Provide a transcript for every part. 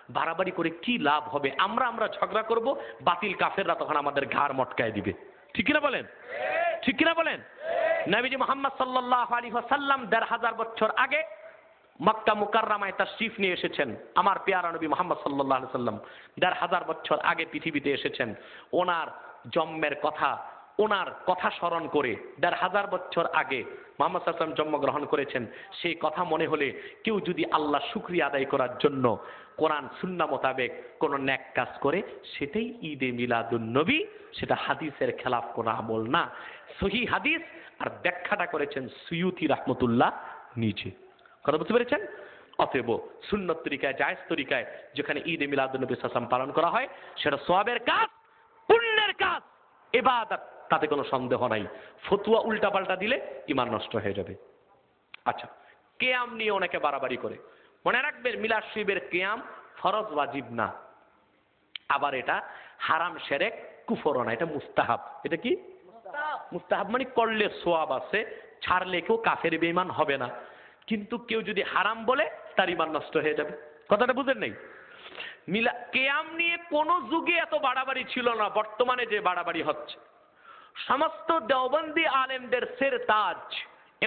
বাড়াবাড়ি করে কি লাভ হবে? আমরা ঝগড়া করব, বাতিল কাফেররা তখন আমাদের ঘাড় মটকায় দিবে। ঠিক কিনা বলেন? ঠিক কিনা বলেন? নবীজি মুহাম্মদ সাল্লাল্লাহু আলাইহি ওয়াসাল্লাম ১৫০০ বছর আগে মক্কা মুকাররমায় তাশরীফ নিয়ে এসেছেন। আমার পেয়ারা নবী মুহাম্মদ সাল্লাল্লাহু আলাইহি ওয়াসাল্লাম ১৫০০ বছর আগে পৃথিবীতে এসেছেন। ওনার জন্মের কথা, ওনার কথা স্মরণ করে ১৫০০ বছর আগে মুহাম্মদ সাল্লাল্লাহু আলাইহি ওয়াসাল্লাম জন্মগ্রহণ করেছেন। সেই কথা মনে হলে কেউ যদি আল্লাহ শুকরিয়া আদায় করার জন্য কোরআন সুন্নাহ মোতাবেক কোন নেক কাজ করে, সেটাই ঈদে মিলাদুন নবী, সেটা হাদিসের খেলাফ কোন আমল না। সহিহ হাদিস আর ব্যাখ্যাটা করেছেন সুয়ুতি রাহমাতুল্লাহ নিজে। কথা বুঝতে পেরেছেন? অতএব সুন্নত তরিকায়, জায়েজ তরিকায় যেখানে ঈদে মিলাদুন নবী সাল্লাল্লাহু আলাইহি ওয়াসাল্লাম পালন করা হয়, সেটা সওয়াবের কাজ, পুণ্যের কাজ, ইবাদত, তাতে কোনো সন্দেহ নাই। ফতুয়া উল্টাপাল্টা দিলে ঈমান নষ্ট হয়ে যাবে। আচ্ছা, কিয়াম নিয়ে অনেকে বাড়াবাড়ি করে। মনে রাখবেন, মিলাদ শরীফের কিয়াম ফরজ, ওয়াজিব না। আবার এটা হারাম, শিরক, কুফর না, এটা মুস্তাহাব। এটা কি? মুস্তাহাব মানে করলে সওয়াব আছে, ছাড়লে কেউ কাফের বেঈমান হবে না। কিন্তু কেউ যদি হারাম বলে, তার ঈমান নষ্ট হয়ে যাবে। কথাটা বুঝেন নাই? কিয়াম নিয়ে কোন যুগে এত বাড়াবাড়ি ছিল না, বর্তমানে যে বাড়াবাড়ি হচ্ছে। সমস্ত দেওবন্দি আলেমদের সের তাজ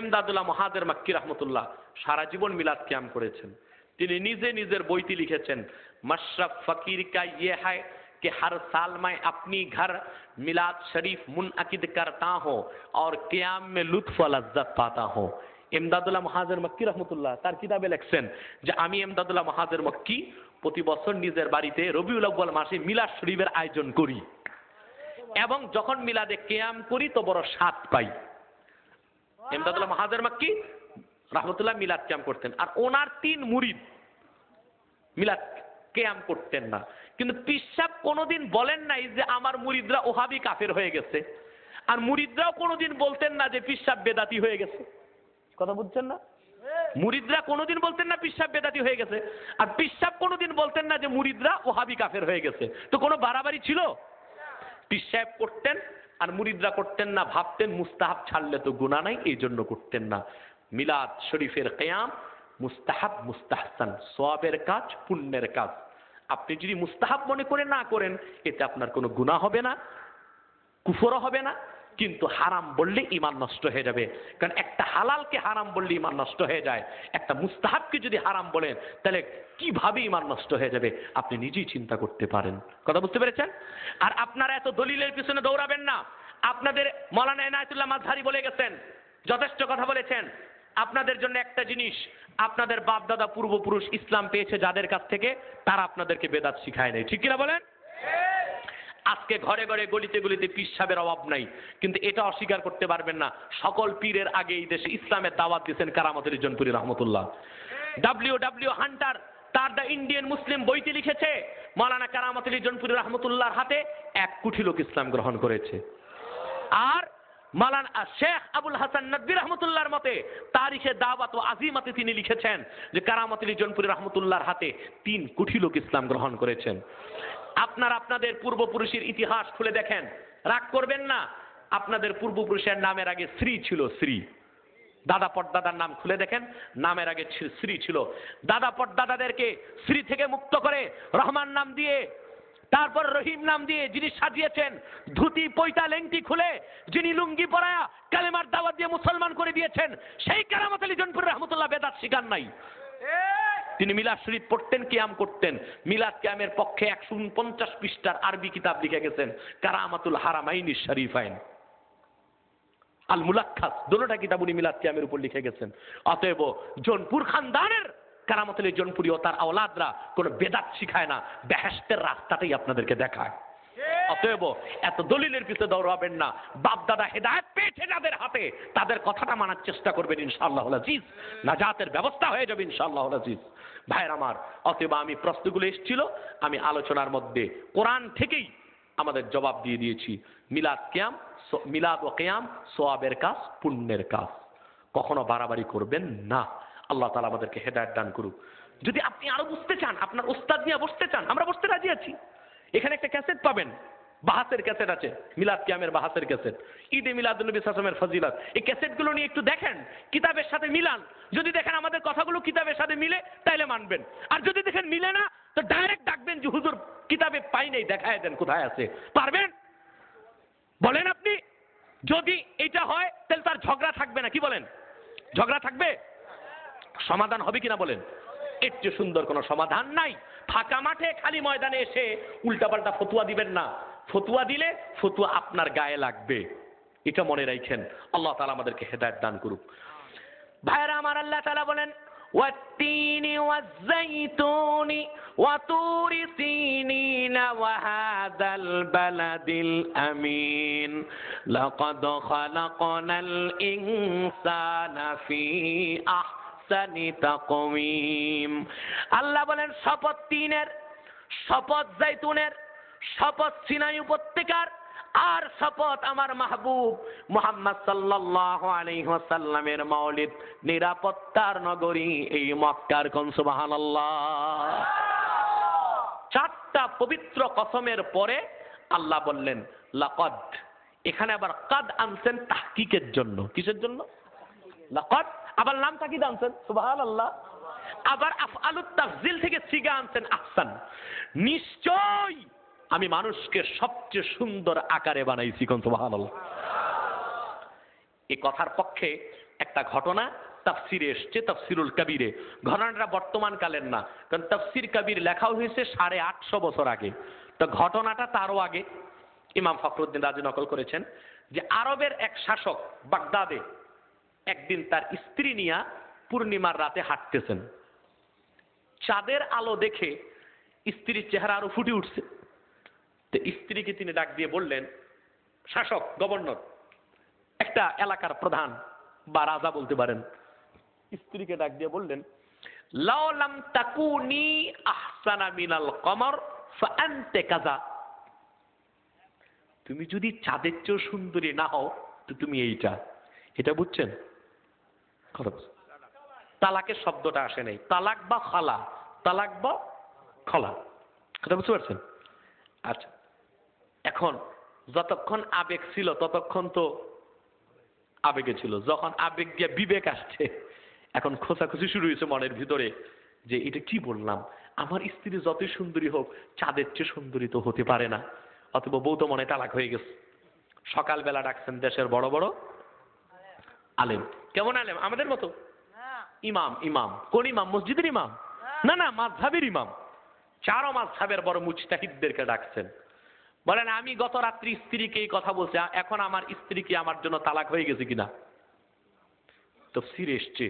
ইমদাদুল্লাহ মুহাজির মক্কি রাহমাতুল্লাহ সারা জীবন মিলাদ কিয়াম করেছেন। তিনি নিজে নিজের বইতে লিখেছেন, মশরফ ফকির কা ইয়ে হ্যায় कि हर साल मैं अपनी घर मिलाद शरीफ मुनअकिद करता हूँ और कियाम में लुत्फ व लज्जत पाता हूँ। ইমদাদুল্লাহ মুহাজির মক্কি রাহমাতুল্লাহ তার কিতাবে লিখছেন যে আমি ইমদাদুল্লাহ মুহাজির মক্কি প্রতি বছর নিজের বাড়িতে রবিউল আউয়াল মাসে মিলাদ শরীফের আয়োজন করি এবং যখন মিলাদে কিয়াম করি তো বড় স্বাদ পাই। ইমদাদুল্লাহ মুহাজির মক্কি রাহমাতুল্লাহ মিলাদ কিয়াম করতেন, আর ওনার 3 মুরিদ মিলাদ কিয়াম করতেন না। কিন্তু পীর সাহেব কোনোদিন বলেন নাই যে আমার মুরিদরা ওহাবি কাফের হয়ে গেছে, আর মুরিদরাও কোনোদিন বলতেন না যে পীর সাহেব বেদাতি হয়ে গেছে। কথা বুঝছেন না? মুরিদরা কোনোদিন বলতেন না পীর সাহেব বেদাতি হয়ে গেছে, আর পীর সাহেব কোনোদিন বলতেন না যে মুরিদরা ওহাবি কাফের হয়ে গেছে। তো কোনো বাড়াবাড়ি ছিল? পীর সাহেব করতেন আর মুরিদরা করতেন না, ভাবতেন মুস্তাহাব ছাড়লে তো গুনাহ নাই, এই জন্য করতেন না। মিলাদ শরীফের কিয়াম মুস্তাহাব, মুস্তাহসান, সওয়াবের কাজ, পুণ্যের কাজ। আপনি যদি মুস্তাহাব মনে করে না করেন, এতে আপনার কোনো গুনাহ হবে না, কুফরও হবে না, কিন্তু হারাম বললে ঈমান নষ্ট হয়ে যাবে। কারণ একটা হালালকে হারাম বললে ঈমান নষ্ট হয়ে যায়, একটা মুস্তাহাবকে যদি হারাম বলেন তাহলে কিভাবে ঈমান নষ্ট হয়ে যাবে আপনি নিজেই চিন্তা করতে পারেন। কথা বুঝতে পেরেছেন? আর আপনারা এত দলিলের পিছনে দৌড়াবেন না। আপনাদের মাওলানা ইনায়েতুল্লাহ মাযহারি বলে গেছেন, যথেষ্ট কথা বলেছেন। আপনাদের জন্য একটা জিনিস, আপনাদের বাপ দাদা পূর্বপুরুষ ইসলাম পেয়েছে যাদের কাছ থেকে, তারা আপনাদেরকে বেদাত শিখায় নাই। ঠিক কিনা বলেন? আজকে ঘরে ঘরে গলিতে গলিতে পীর সাহেবের অভাব নাই, কিন্তু এটা অস্বীকার করতে পারবেন না, সকল পীরের আগে এই দেশে ইসলামের দাওয়াত দিয়েছেন কারামত আলী জনপুরি রহমতুল্লাহ। ডব্লিউ হান্টার তার দ্য ইন্ডিয়ান মুসলিম বইতে লিখেছে, মাওলানা কারামত আলী জনপুরি রহমতুল্লাহর হাতে 1 কোটি লোক ইসলাম গ্রহণ করেছে। আর মাওলানা শেখ আবুল হাসান নদভী রহমতুল্লাহর মতে তারিখে দাওয়াত ও আজিমাতে তিনি লিখেছেন যে কারামত আলী জনপুরি রহমতুল্লাহর হাতে 3 কোটি লোক ইসলাম গ্রহণ করেছেন। আপনারা আপনাদের পূর্বপুরুষের ইতিহাস খুলে দেখেন, রাগ করবেন না। আপনাদের পূর্বপুরুষের নামের আগে শ্রী ছিল, শ্রী। দাদা পটদাদার নাম খুলে দেখেন, নামের আগে শ্রী ছিল। দাদা পটদাদাদেরকে শ্রী থেকে মুক্ত করে রহমান নাম দিয়ে, তারপর রহিম নাম দিয়ে যিনি সাজিয়েছেন, ধুতি পৈতা লেংটি খুলে যিনি লুঙ্গি পরায়া কালেমার দাওয়াত দিয়ে মুসলমান করে দিয়েছেন, সেই কারামত আলী জনপুরি রহমতুল্লাহ বেদাত শিখান নাই। তিনি মিলাদ শরীফ পড়তেন, কিয়াম করতেন। মিলাদ কিয়ামের পক্ষে 149 পৃষ্ঠার আরবি কিতাব লিখে গেছেন, কারামাতুল হারামাইনি শরীফাইন, আল মুলাক্কাস, দুটোটা কিতাব উনি মিলাদ কিয়ামের উপর লিখে গেছেন। অতএব জনপুর খানদানের কারামত আলী জনপুরি ও তার আওলাদরা কোনো বেদাত শিখায় না, বেহেশতের রাস্তাটাই আপনাদেরকে দেখায়। অতএব এত দলিলের পিছনে দৌড়াবেন না। বাপ দাদা হেদায়েত পেয়েছে যাদের হাতে, তাদের কথাটা মানার চেষ্টা করবেন, ইনশাআল্লাহুল আজিজ নাজাতের ব্যবস্থা হয়ে যাবে ইনশাআল্লাহুল আজিজ। ভাইয়ের আমার, অতএব আমি প্রশ্নগুলো এসেছিল, আমি আলোচনার মধ্যে কোরআন থেকেই আমাদের জবাব দিয়ে দিয়েছি। মিলাদ ও কিয়াম সওয়াবের কাজ, পুণ্যের কাজ, কখনো বাড়াবাড়ি করবেন না। আল্লাহ তাআলা আমাদেরকে হেদায়েত দান করুক। যদি আপনি আরো বুঝতে চান, আপনার উস্তাদ নিয়ে বসতে চান, আমরা বসতে রাজি আছি। এখানে একটা ক্যাসেট পাবেন, বাহাসের ক্যাসেট আছে, মিলাদ কিয়ামের বাহাসের ক্যাসেট, ঈদে মিলাদুন নবী সাল্লাল্লাহু আলাইহি ওয়াসাল্লামের ফজিলত, এই ক্যাসেটগুলো নিয়ে একটু দেখেন, কিতাবের সাথে মিলান। যদি দেখেন আমাদের কথাগুলো কিতাবের সাথে মিলে তাইলে মানবেন, আর যদি দেখেন মিলে না তো ডাইরেক্ট ডাকবেন যে হুজুর কিতাবে পাই নাই, দেখায় দেন কোথায় আছে। পারবেন? বলেন আপনি। যদি এটা হয় তাহলে তার ঝগড়া থাকবে না, কি বলেন? ঝগড়া থাকবে, সমাধান হবে কিনা বলেন? এর চেয়ে সুন্দর কোনো সমাধান নাই। ফাঁকা মাঠে খালি ময়দানে এসে উল্টাপাল্টা ফতুয়া দিবেন না। ফতুয়া দিলে ফতুয়া আপনার গায়ে লাগবে, এটা মনে রাখেন। আল্লাহ তাআলা আমাদেরকে হেদায়েত দান করুক। ভাইরা আমার, আল্লাহ তাআলা বলেন ওয়াত্তিনি ওয়াজ্জাইতুনি ওয়াতুরি সিনিনা ওয়াহাদাল বালাদিল আমিন লাকাদ খালাকনাল ইনসানা ফি আহসানি তাকওয়িম। আল্লাহ বলেন শপথ তিনের, শপথ জাইতুনের, শপথ সিনাই উপত্যকার, আর শপথ আমার মাহবুব মুহাম্মদ সাল্লাল্লাহু আলাইহি ওয়াসাল্লামের মাওলিদ নিরাপত্তার নগরী এই মক্কার। কোন সুবহানাল্লাহ। চারটা পবিত্র কসমের পরে আল্লাহ বললেন লাকাদ। এখানে আবার কাদ আনছেন তাহকিকের জন্য। কিসের জন্য? লাকাদ। আবার নাম তাকিদ আনছেন, সুবহানাল্লাহ। আবার আফআলুত তাফজিল থেকে সিগা আনছেন আহসান। নিশ্চয় আমি মানুষকে সবচেয়ে সুন্দর আকারে বানাইছি। কোন সুবহানাল্লাহ। এই কথার পক্ষে একটা ঘটনা তাফসিরে এসছে, তাফসিরুল কবিরে। ঘটনাটা বর্তমান কালের না, কারণ তাফসির কবির লেখা হয়েছে 850 বছর আগে। তো ঘটনাটা তারও আগে। ইমাম ফখরুদ্দিন রাজি নকল করেছেন যে আরবের এক শাসক বাগদাদে একদিন তার স্ত্রী নিয়া পূর্ণিমার রাতে হাঁটতেছেন। চাঁদের আলো দেখে স্ত্রীর চেহারা আরো ফুটে উঠছে। তো স্ত্রীকে তিনি ডাক দিয়ে বললেন, শাসক, গভর্নর, একটা এলাকার প্রধান বা রাজা বলতে পারেন, স্ত্রীকে ডাক দিয়ে বললেন লাউ লাম তাকুনি আহসানা মিনাল কমর ফাআনতা কাযা। তুমি যদি চাঁদের চেয়েও সুন্দরী না হও তো তুমি এইটা। এটা বুঝছেন? তালাকের শব্দটা আসে নাই, তালাক বা খালা, তালাক বা খলা, কথা বুঝতে পারছেন? আচ্ছা, এখন যতক্ষণ আবেগ ছিল ততক্ষণ তো আবেগে ছিল, যখন আবেগ দিয়ে বিবেক আসছে এখন খোঁচাখুচি শুরু হয়েছে মনের ভিতরে যে এটা কি বললাম, আমার স্ত্রী যতই সুন্দরী হোক চাঁদের চেয়ে সুন্দরী তো হতে পারে না, অথবা বউ তো মনে তালাক হয়ে গেছে। সকালবেলা ডাকছেন দেশের বড় বড় আলেম। কেমন আলেম? আমাদের মতো ইমাম। ইমাম কোন ইমাম? মসজিদের ইমাম না, না, মাযহাবের ইমাম। চারো মাযহাবের বড় মুজতাহিদদেরকে ডাকছেন। বলেন আমি গত রাত্রি স্ত্রীকে এই কথা বলছি, এখন আমার স্ত্রী কি আমার জন্য তালাক হয়ে গেছে কিনা? তাফসীরে এসছে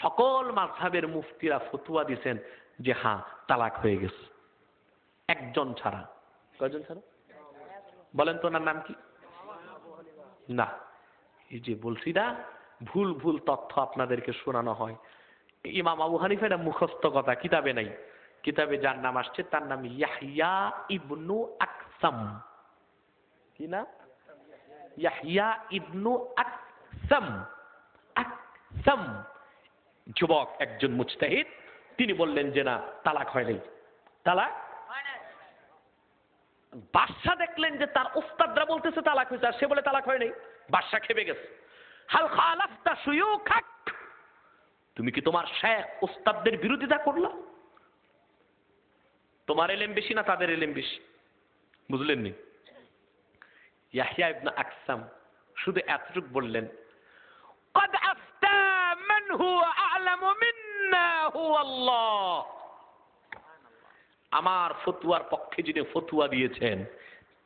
সকল মাযহাবের মুফতিরা ফতোয়া দিয়েছেন যে হ্যাঁ তালাক হয়ে গেছে, একজন ছাড়া। কয়জন ছাড়া বলেন তো? ওনার নাম কি? না, এই যে বলছি না, ভুল ভুল তথ্য আপনাদেরকে শোনানো হয়। ইমাম আবু হানিফা এটা মুখস্থ কথা, কিতাবে নাই। কিতাবে যার নাম আসছে তার নাম ইয়াহইয়া ইবনু আকসাম। কি না? ইয়াহইয়া ইবনু আকসাম। আকসাম যুবক একজন মুজতাহিদ, তিনি বললেন যে না, তালাক হয় নাই, তালাক। বাদশা দেখলেন যে তার উস্তাদরা বলতেছে তালাক হয়েছে আর সে বলে তালাক হয় নাই। বাদশা খেপে গেছে। হাল খালাফতা শুয়ুখাক, তুমি কি তোমার শেখ উস্তাদদের বিরোধিতা করলা? তোমার ইলম বেশি না তাদের ইলম বেশি? বুঝলেন নি? ইয়াহইয়া ইবনে আকসাম শুধু এতটুকু বললেন, قد أفتى من هو أعلم منا هو الله। আমার ফতোয়ার পক্ষে যিনি ফতোয়া দিয়েছেন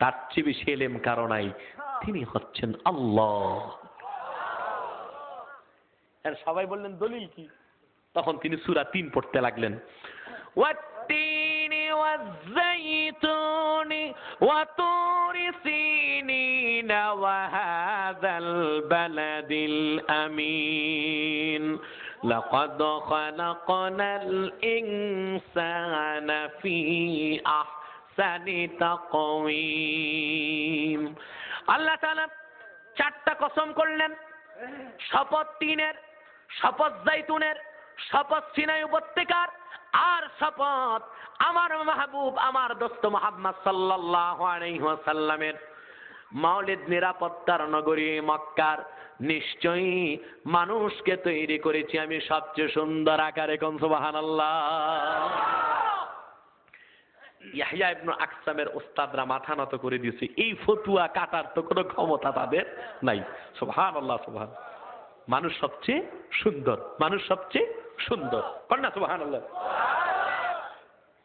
তার চেয়ে বেশি ইলম কারো নাই, তিনি হচ্ছেন আল্লাহ। আর সবাই বললেন দলিল কি? তখন তিনি সূরা 3 পড়তে লাগলেন, ওয়াত্তিনি ওয়াজ্জাইতুনি ওয়াতুরি সিনিনা ওয়াহাযাল বালাদিল আমিন লাকাদ খালাকনাল ইনসানা ফি আহসানি তাকওয়িম। আল্লাহ তাআলা চারটা কসম করলেন, শপথ তিনের, শপথ জাইতুনের, শপথ সিনাই উপত্যকার, আর শপথ আমার মাহবুব, আমার দোস্ত মুহাম্মদ সাল্লাল্লাহু আলাইহি ওয়াসাল্লামের মাওলিদ নিরাপত্তার নগরী মক্কার নিশ্চয়ই মানুষকে তৈরি করেছি আমি সবচেয়ে সুন্দর আকারে। কোন সুবহানাল্লাহ। ইয়াহইয়া ইবনে আকসামের ওস্তাদরা মাথা নত করে দিয়েছে, এই ফতুয়া কাটার তো কোনো ক্ষমতা তাদের নাই। সুবহানাল্লাহ, সুবহান। মানুষ সবচেয়ে সুন্দর, মানুষ সবচেয়ে সুন্দর, কন্যা সুবহানাল্লাহ।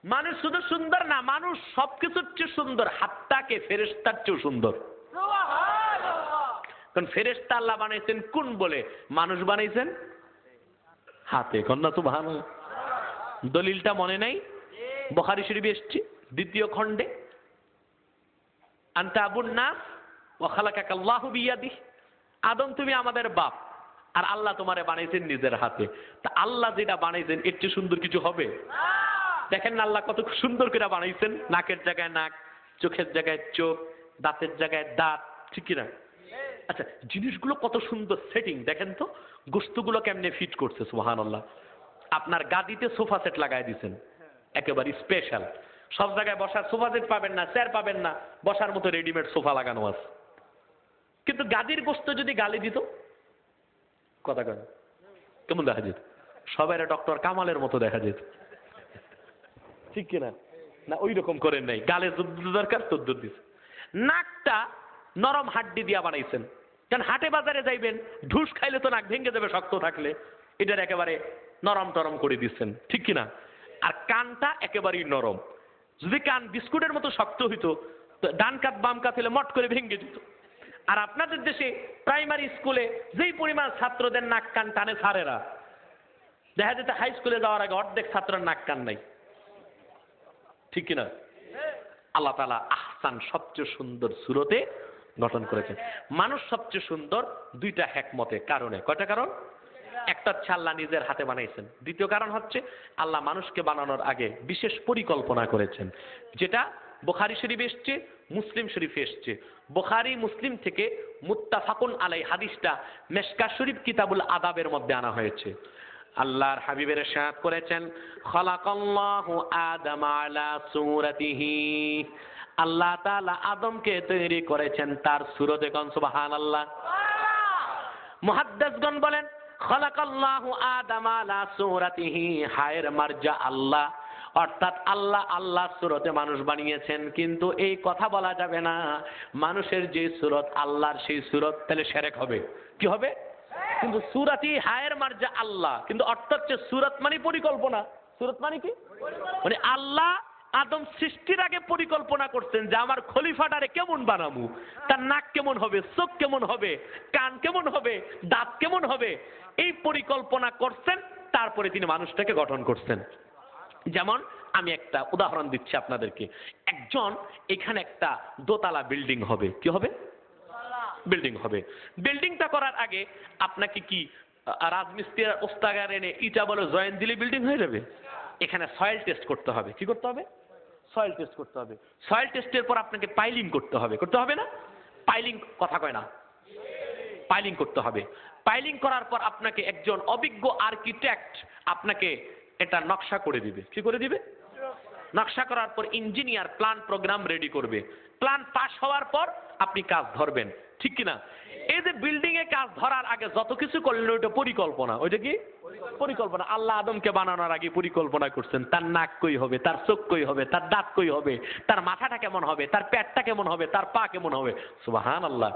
মানুষ শুধু সুন্দর না, মানুষ সবকিছুর চেয়ে সুন্দর, হাতটাকে ফেরেশতার চেয়েও সুন্দর। কারণ ফেরেশতা আল্লাহ বানাইছেন কোন বলে, মানুষ বানাইছেন হাতে। কন্যা সুবহানাল্লাহ। দলিলটা মনে নাই? বুখারী শরীফে এসেছে 2য় খণ্ডে, আনতা আবুন নাস ওয়া খালাকাকাল্লাহু বিয়াদিহি। আদম তুমি আমাদের বাপ, আর আল্লাহ তোমারে বানাইছেন নিজের হাতে। তা আল্লাহ যেটা বানাইছেন এর চেয়ে সুন্দর কিছু হবে? দেখেন না আল্লাহ কত সুন্দর করে বানাইছেন, নাকের জায়গায় নাক, চোখের জায়গায় চোখ, দাঁতের জায়গায় দাঁত, ঠিক কিনা? আচ্ছা, জিনিসগুলো কত সুন্দর সেটিং দেখেন তো, গোস্তগুলো কেমনে ফিট করছে। সুবহানাল্লাহ। আপনার গাদিতে সোফা সেট লাগাই দিয়েছেন, একেবারে স্পেশাল। সব জায়গায় বসার সোফা সেট পাবেন না, চেয়ার পাবেন না, বসার মতো রেডিমেড সোফা লাগানো আছে। কিন্তু গাদির গোস্ত যদি গালি দিত, কথা কেন কেমন দেখা যেত? সবাই ডক্টর কামালের মতো দেখা যেত, ঠিক কিনা? না ওই রকম করেন নাই, গালে যদ্দুর দরকার তদ্দুর দিছে। নাকটা নরম হাড্ডি দিয়া বানাইছেন, কারণ হাটে বাজারে যাইবেন, ঢুস খাইলে তো নাক ভেঙে যাবে শক্ত থাকলে, এটার একেবারে নরম টরম করে দিচ্ছেন, ঠিক কিনা? আর কানটা একেবারেই নরম। যদি কান বিস্কুটের মতো শক্ত হইতো, ডান কাত বাম কাত হলে মট করে ভেঙে যেত। আর আপনাদের দেশে প্রাইমারি স্কুলে যেই পরিমাণ ছাত্রদের নাক কান টানে স্যারেরা, দেখা যেত হাই স্কুলে যাওয়ার আগে অর্ধেক ছাত্রের নাক কান নাই, ঠিক কিনা? আল্লাহ তাআলা আহসান সবচেয়ে সুন্দর সুরতে গঠন করেছেন। মানুষ সবচেয়ে সুন্দর 2টা হিকমতে কারণে। কয়টা কারণ? একটা হচ্ছে আল্লাহ নিজের হাতে বানাইছেন, দ্বিতীয় কারণ হচ্ছে আল্লাহ মানুষকে বানানোর আগে বিশেষ পরিকল্পনা করেছেন, যেটা বুখারী শরীফে এসেছে, মুসলিম শরীফে এসেছে। বুখারী মুসলিম থেকে মুত্তাফাকুন আলাই হাদিসটা মিশকাত শরীফ কিতাবুল আদাবের মধ্যে আনা হয়েছে। আল্লাহর হাবিবের ইরশাদ করেছেন, খালাকাল্লাহু আদামা আলা সূরাতিহি। আল্লাহ তাআলা আদমকে তৈরি করেছেন তার সূরতে। কোন সুবহানাল্লাহ। মুহাদ্দিসগণ বলেন, খালাকাল্লাহু আদামা আলা সূরাতিহি, হায়ের মারজা আল্লাহ, অর্থাৎ আল্লাহ আল্লাহর সূরতে মানুষ বানিয়েছেন। কিন্তু এই কথা বলা যাবে না, মানুষের যে সূরত আল্লাহর সেই সূরত, তাহলে শিরক হবে। কি হবে? কিন্তু সূরাতি হায়ের মারজা আল্লাহ, কিন্তু অর্থ হচ্ছে সূরত মানে পরিকল্পনা। সূরত মানে কি? মানে আল্লাহ আদম সৃষ্টির আগে পরিকল্পনা করছেন যে আমার খলিফাটারে কেমন বানাবো, তার নাক কেমন হবে, চোখ কেমন হবে, কান কেমন হবে, দাঁত কেমন হবে, এই পরিকল্পনা করছেন। তারপরে তিনি মানুষটাকে গঠন করছেন। যেমন আমি একটা উদাহরণ দিচ্ছি আপনাদেরকে। একজন এখানে একটা দোতলা বিল্ডিং হবে। কি হবে? বিল্ডিং হবে। বিল্ডিংটা করার আগে আপনাকে কি রাজমিস্ত্রির ওস্তাগার এনে ইটা বলে জয়েন দিলে বিল্ডিং হয়ে যাবে? এখানে সয়েল টেস্ট করতে হবে। কি করতে হবে? সয়েল টেস্ট করতে হবে। সয়েল টেস্টের পর আপনাকে পাইলিং করতে হবে। করতে হবে না? পাইলিং, কথা কয় না, পাইলিং করতে হবে। পাইলিং করার পর আপনাকে একজন অভিজ্ঞ আর্কিটেক্ট আপনাকে এটা নকশা করে দিবে। কি করে দিবে? নকশা করার পর ইঞ্জিনিয়ার প্ল্যান প্রোগ্রাম রেডি করবে। প্ল্যান পাস হওয়ার পর আপনি কাজ ধরবেন, ঠিক কিনা? এই যে বিল্ডিং এ কাজ ধরার আগে যত কিছু করলেন ওইটা পরিকল্পনা। ওইটা কি? পরিকল্পনা। আল্লাহ আদমকে বানানোর আগে পরিকল্পনা করছেন, তার নাক কই হবে, তার চোখ কই হবে, তার দাঁত কই হবে, তার মাথাটা কেমন হবে, তার পেটটা কেমন হবে, তার পা কেমন হবে। সুবহানাল্লাহ।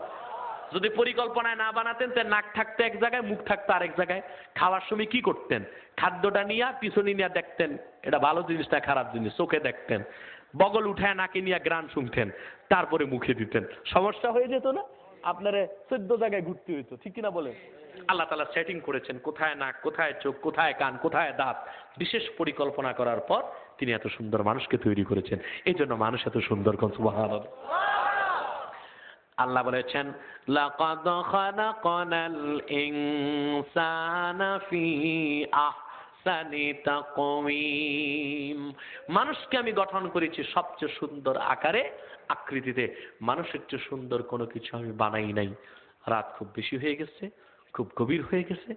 যদি পরিকল্পনায় না বানাতেন, তার নাক থাকতো এক জায়গায়, মুখ থাকতো আরেক জায়গায়। খাওয়ার সময় কি করতেন? খাদ্যটা নিয়ে পিছনে নিয়ে দেখতেন এটা ভালো জিনিস না খারাপ জিনিস, চোখে দেখতেন, বগল উঠায় নাকে নিয়ে গ্রান শুনতেন, তারপরে মুখে দিতেন। সমস্যা হয়ে যেত না? আপনারে 14 জায়গায় ঘুরতে হইতো, ঠিক কিনা বলেন? আল্লাহ তাআলা সেটিং করেছেন কোথায় নাক, কোথায় চোখ, কোথায় কান, কোথায় দাঁত। বিশেষ পরিকল্পনা করার পর তিনি এত সুন্দর মানুষকে তৈরি করেছেন। এই জন্য মানুষ এত সুন্দর। কোন সুবহানাল্লাহ। আল্লাহ বলেছেন, লাকাদ খালাকানাল ইনসানা ফি আহসানি তাকওয়িম। মানুষকে আমি গঠন করেছি সবচেয়ে সুন্দর আকারে, আকৃতিতে। মানুষের চেয়ে সুন্দর কোনো কিছু আমি বানাই নাই। রাত খুব বেশি হয়ে গেছে, খুব গভীর হয়ে গেছে,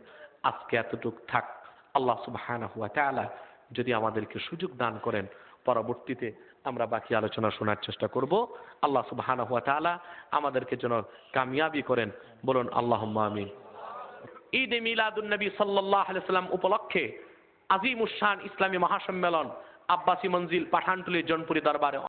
আজকে এতটুক থাক। আল্লাহ সুবহানাহু ওয়া তাআলা যদি আমাদেরকে সুযোগ দান করেন, পরবর্তীতে আমরা বাকি আলোচনা শোনার চেষ্টা করব। আল্লাহ সুবহানাহু ওয়া তাআলা আমাদেরকে যেন কামিয়াবি করেন, বলুন আল্লাহুম্মা আমিন। ঈদ এ মিলাদুন নবী সাল্লাল্লাহু আলাইহি সাল্লাম উপলক্ষে আজিমুশ শান ইসলামী মহাসম্মেলন আব্বাসী মঞ্জিল পাঠানটুলি জনপুরি দরবারে